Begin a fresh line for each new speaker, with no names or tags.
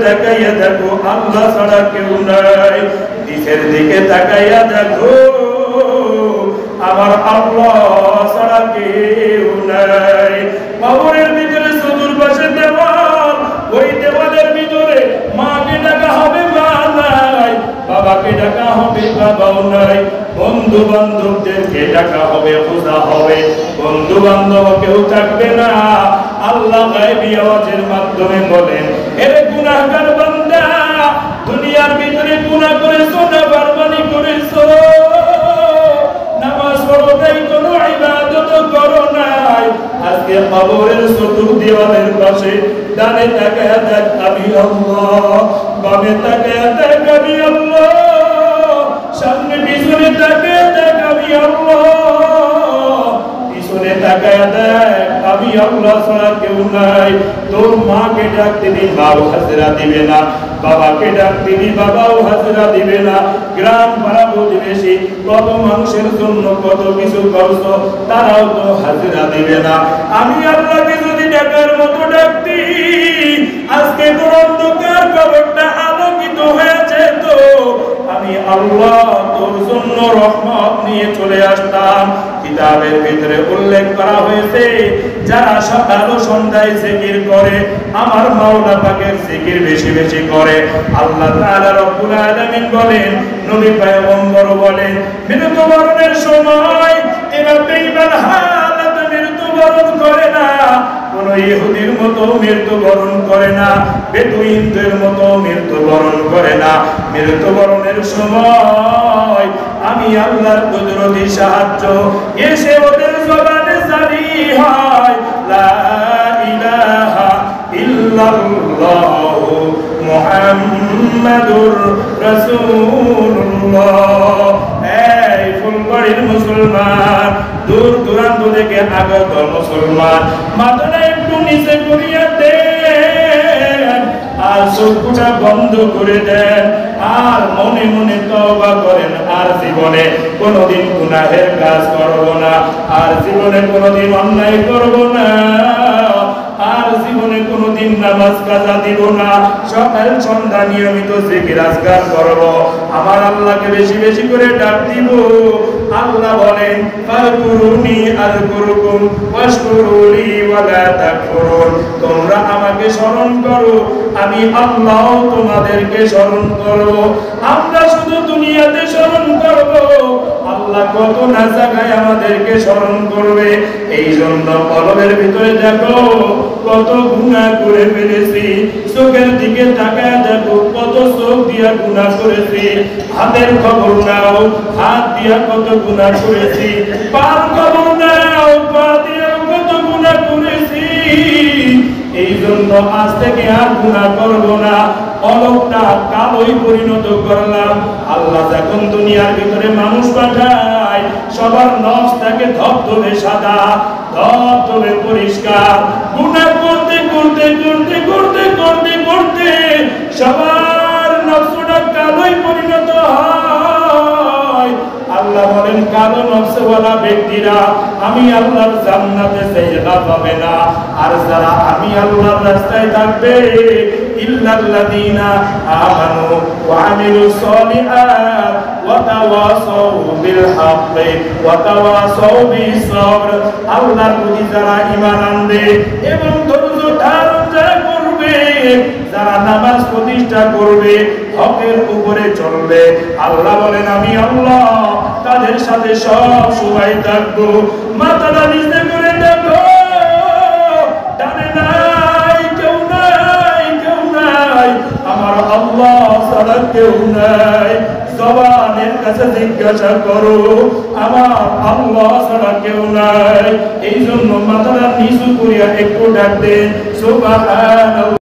তাকাইয়া দেখো আল্লাহ ছাড়া কেউ নাই। নিচের দিকে তাকাইয়া দেখো আমার আল্লাহ ছাড়া কেউ নাই। কবরের ভিতরে চতুর্পাশে দেওয়াল, ওই দেওয়ালের ভিতরে মাকে ডাকা হবে মা নাই, বাবাকে ডাকা হবে বাবাও নাই, বন্ধু বান্ধবদেরকে ডাকা হবে খোঁজা হবে, বন্ধু বান্ধব কেউ থাকবে না। আল্লাহ গায়বী আওয়াজের মাধ্যমে বলেন, এরে গুনাহগার বান্দা, দুনিয়ার ভিতরে গুনাহ করেছো, নাফরমানি করেছো, নামাজ পড়ো নাই, কোনো ইবাদত করো নাই, আজকে কবরের চতুর্দিওয়ালের পাশে ডানে তাকায়া দেখ আমি আল্লাহ, বামে তাকায়া দেখ আমি আল্লাহ, সামনে পিছনে তাকায়া দেখ আমি আল্লাহ, পিছনে তাকায়া দেখ আমি আল্লাহ ছাড়া কেউ নাই। তোর মাকে ডাক দিবি, মাও হাজরা দিবে না, বাবাকে ডাক দিবি, বাবাও হাজরা দিবে না। গ্রাম পাড়া প্রতিবেশী কত মানুষের জন্য কত কিছু করছো, তারাও তো হাজরা দিবে না। আমি আল্লাহকে যদি ডাকার মতো ডাকতি, আজকে তোর অন্ধকার কবরটা আলোকিত হয়েছে তো আমি আল্লাহ তোর জন্য রহমত নিয়ে চলে আসতাম। কিতাবের ভিতরে উল্লেখ করা হয়েছে, যারা সকাল ও সন্ধ্যায় জিকির করে, আমার মাওলা পাকের জিকির বেশি বেশি করে, আল্লাহ তাআলা রব্বুল আলামিন বলেন, নবী পয়গম্বর বলেন, মৃত্যুবরণের সময় এরা বেঈমান হালাতে মৃত্যুবরণ করে না, কোন ইহুদির মতো মৃত্যুবরণ করে না, বেদুইনদের মতো মৃত্যুবরণ করে না। মৃত্যুবরণের সময় আমি আল্লাহর কুদরতি সাহায্য এসে ওদের জবানে জারি হয়, লা ইলাহা ইল্লাল্লাহু মুহাম্মাদুর রাসূলুল্লাহ। এই ফুলবাড়ির মুসলমান, দূর দূরান্ত থেকে আগত মুসলমান, মাথাটা একটু নিচে করিয়া দেন আর চোখটা বন্ধ করে দেন আর মনে মনে তওবা করেন, আর জীবনে কোনোদিন গুনাহের কাজ করব না, আর জীবনে কোনোদিন অন্যায় করব না, আর জীবনে কোনোদিন নামাজ কাজা দিব না, সকাল সন্ধ্যা নিয়মিত জিকির আজকার করব, আমার আল্লাহকে বেশি বেশি করে ডাক দিব। আল্লাহ বলেন, ফাকুরুনি আযকুরুকুম ওয়াশকুরুলি ওয়ালা তাকফুরুন, তোমরা আমাকে স্মরণ করো, আমি আল্লাহ তোমাদেরকে স্মরণ করব। আমরা শুধু দুনিয়াতে স্মরণ করব, আল্লাহ কত না জায়গায় আমাদেরকে স্মরণ করবে। এই জন্য কলবের ভিতরে দেখো কত গুনাহ করে ফেলেছি, চোখের দিকে তাকায় দেখো কত চোখ দিয়া গুনাহ করেছি, হাতের খবর নাও হাত দিয়া কত গুনাহ করেছি, পার খবর নাও পা দিয়া কত গুনাহ করেছি। এই জন্য আজ থেকে আর গুনাহ করব না, অলকটা কালোই পরিণত করলাম। আল্লাহ যখন দুনিয়ার ভিতরে মানুষ পাঠায়, সবার নফস থাকে ধবধবে সাদা, ধবধবে পরিষ্কার, গুনাহ করতে করতে করতে করতে করতে করতে সবার নফসটা কালোই পরিণত হয়। আল্লাহ বলেন, কালো নফসওয়ালা ব্যক্তিরা আমি আল্লাহর জান্নাতে জায়গা পাবে না। আর যারা আমি আল্লাহর রাস্তায় থাকবে, ইল্লাল্লাযীনা আমানু ওয়া আমিলুস সলিহাত ওয়া তাওয়াসাউ বিল হাক্কি ওয়া তাওয়াসাউ বিস সবর, আল্লাহর প্রতি যারা ঈমান আনবে এবং ধৈর্য ধারণ করবে, যারা নামাজ প্রতিষ্ঠা করবে, হকের উপরে চলবে, আল্লাহ বলেন আমি আল্লাহ তাদের সাথে সব সময় থাকবো। মাথাটা নিচে করে দেখো, ডানে নাই কেউ নাই, কেউ নাই, আমার আল্লাহ ছাড়া কেউ নাই। জবানের কাছে জিজ্ঞাসা করো, আমার আল্লাহ ছাড়া কেউ নাই। এই জন্য মাথাটা নিচু করিয়া একটু ডাক দেন, সুবহানাল্লাহ।